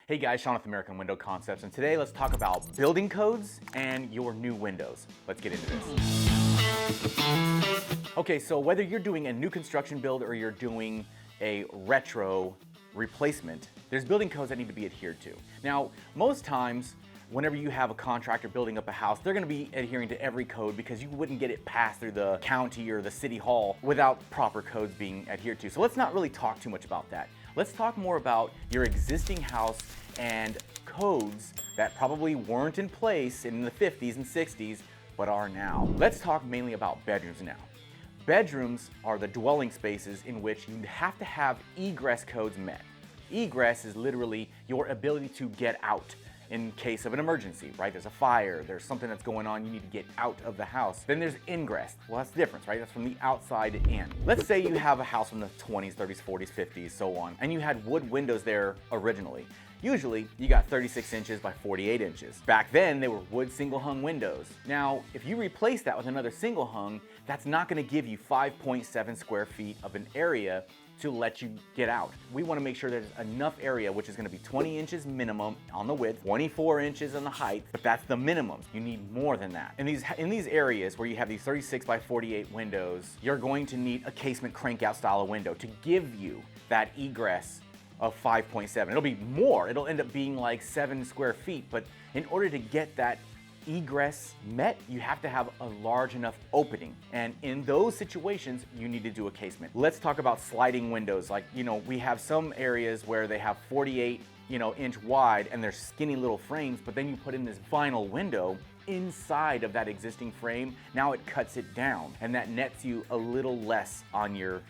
Hey guys, Sean with American Window Concepts, and today let's talk about building codes and your new windows. Let's get into this. Okay, so whether you're doing a new construction build or you're doing a retro replacement, there's building codes that need to be adhered to. Now, most times, whenever you have a contractor building up a house, they're gonna be adhering to every code because you wouldn't get it passed through the county or the city hall without proper codes being adhered to. So let's not really talk too much about that. Let's talk more about your existing house and codes that probably weren't in place in the 50s and 60s, but are now. Let's talk mainly about bedrooms now. Bedrooms are the dwelling spaces in which you have to have egress codes met. Egress is literally your ability to get out in case of an emergency, right? There's a fire, there's something that's going on, you need to get out of the house. Then there's ingress. Well, that's the difference, right? That's from the outside in. Let's say you have a house from the 20s, 30s, 40s, 50s, so on, and you had wood windows there originally. Usually, you got 36 inches by 48 inches. Back then, they were wood single hung windows. Now, if you replace that with another single hung, that's not gonna give you 5.7 square feet of an area to let you get out. We wanna make sure there's enough area, which is gonna be 20 inches minimum on the width, 24 inches on the height, but that's the minimum. You need more than that. In these areas where you have these 36 by 48 windows, you're going to need a casement crank out style of window to give you that egress of 5.7. It'll be more, it'll end up being like 7 square feet, but in order to get that egress met, you have to have a large enough opening. And in those situations, you need to do a casement. Let's talk about sliding windows. Like, we have some areas where they have 48, inch wide and they're skinny little frames, but then you put in this vinyl window inside of that existing frame. Now it cuts it down and that nets you a little less on your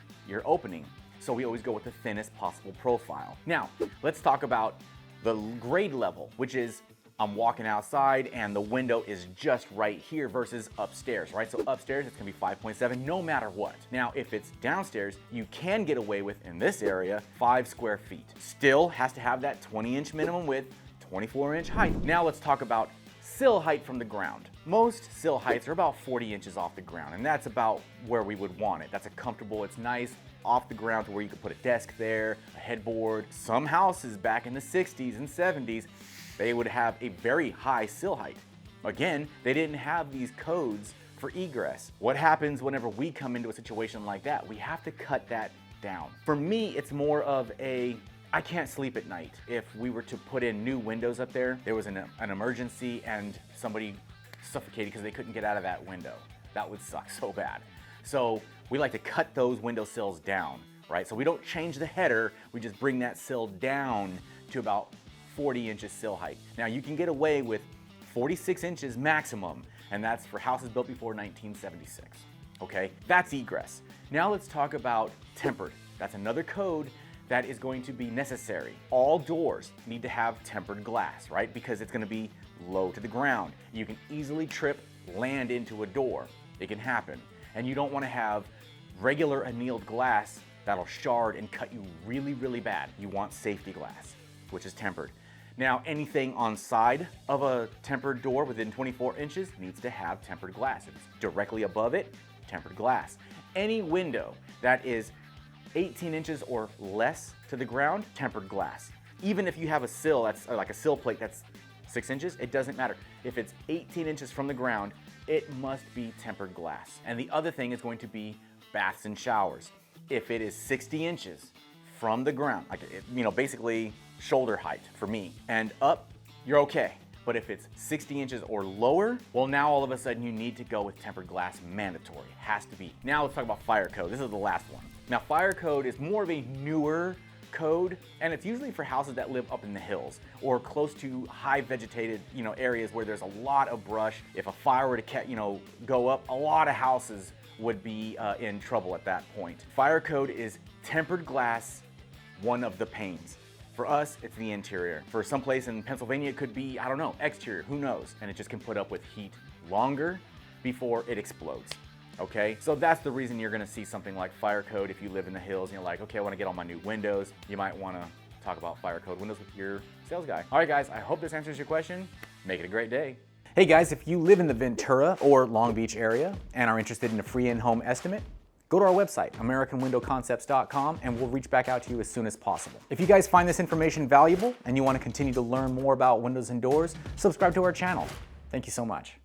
opening. So we always go with the thinnest possible profile. Now, let's talk about the grade level, which is I'm walking outside and the window is just right here versus upstairs, right? So upstairs, it's gonna be 5.7 no matter what. Now, if it's downstairs, you can get away with, in this area, 5 square feet. Still has to have that 20-inch minimum width, 24-inch height. Now let's talk about sill height from the ground. Most sill heights are about 40 inches off the ground, and that's about where we would want it. That's a comfortable, it's nice, off the ground to where you could put a desk there, a headboard. Some houses back in the 60s and 70s, they would have a very high sill height. Again, they didn't have these codes for egress. What happens whenever we come into a situation like that? We have to cut that down. For me, it's more of I can't sleep at night. If we were to put in new windows up there was an emergency and somebody suffocated because they couldn't get out of that window. That would suck so bad. So we like to cut those window sills down, right? So we don't change the header, we just bring that sill down to about 40 inches sill height. Now you can get away with 46 inches maximum, and that's for houses built before 1976, okay? That's egress. Now let's talk about tempered. That's another code that is going to be necessary. All doors need to have tempered glass, right? Because it's gonna be low to the ground. You can easily trip, land into a door. It can happen. And you don't wanna have regular annealed glass that'll shard and cut you really, really bad. You want safety glass, which is tempered. Now, anything on side of a tempered door within 24 inches needs to have tempered glass. If it's directly above it, tempered glass. Any window that is 18 inches or less to the ground, tempered glass. Even if you have a sill that's like a sill plate that's 6 inches, it doesn't matter. If it's 18 inches from the ground, it must be tempered glass. And the other thing is going to be baths and showers. If it is 60 inches from the ground, basically shoulder height for me, and up, you're okay. But if it's 60 inches or lower, well, now all of a sudden you need to go with tempered glass, mandatory, has to be. Now let's talk about fire code. This is the last one. Now fire code is more of a newer code, and it's usually for houses that live up in the hills or close to high vegetated, areas where there's a lot of brush. If a fire were to, go up, a lot of houses would be in trouble at that point. Fire code is tempered glass, one of the panes. For us, it's the interior. For some place in Pennsylvania, it could be, I don't know, exterior, who knows? And it just can put up with heat longer before it explodes. Okay, so that's the reason you're gonna see something like fire code if you live in the hills and you're like, okay, I wanna get all my new windows. You might wanna talk about fire code windows with your sales guy. All right, guys, I hope this answers your question. Make it a great day. Hey guys, if you live in the Ventura or Long Beach area and are interested in a free in-home estimate, go to our website, AmericanWindowConcepts.com, and we'll reach back out to you as soon as possible. If you guys find this information valuable and you want to continue to learn more about windows and doors, subscribe to our channel. Thank you so much.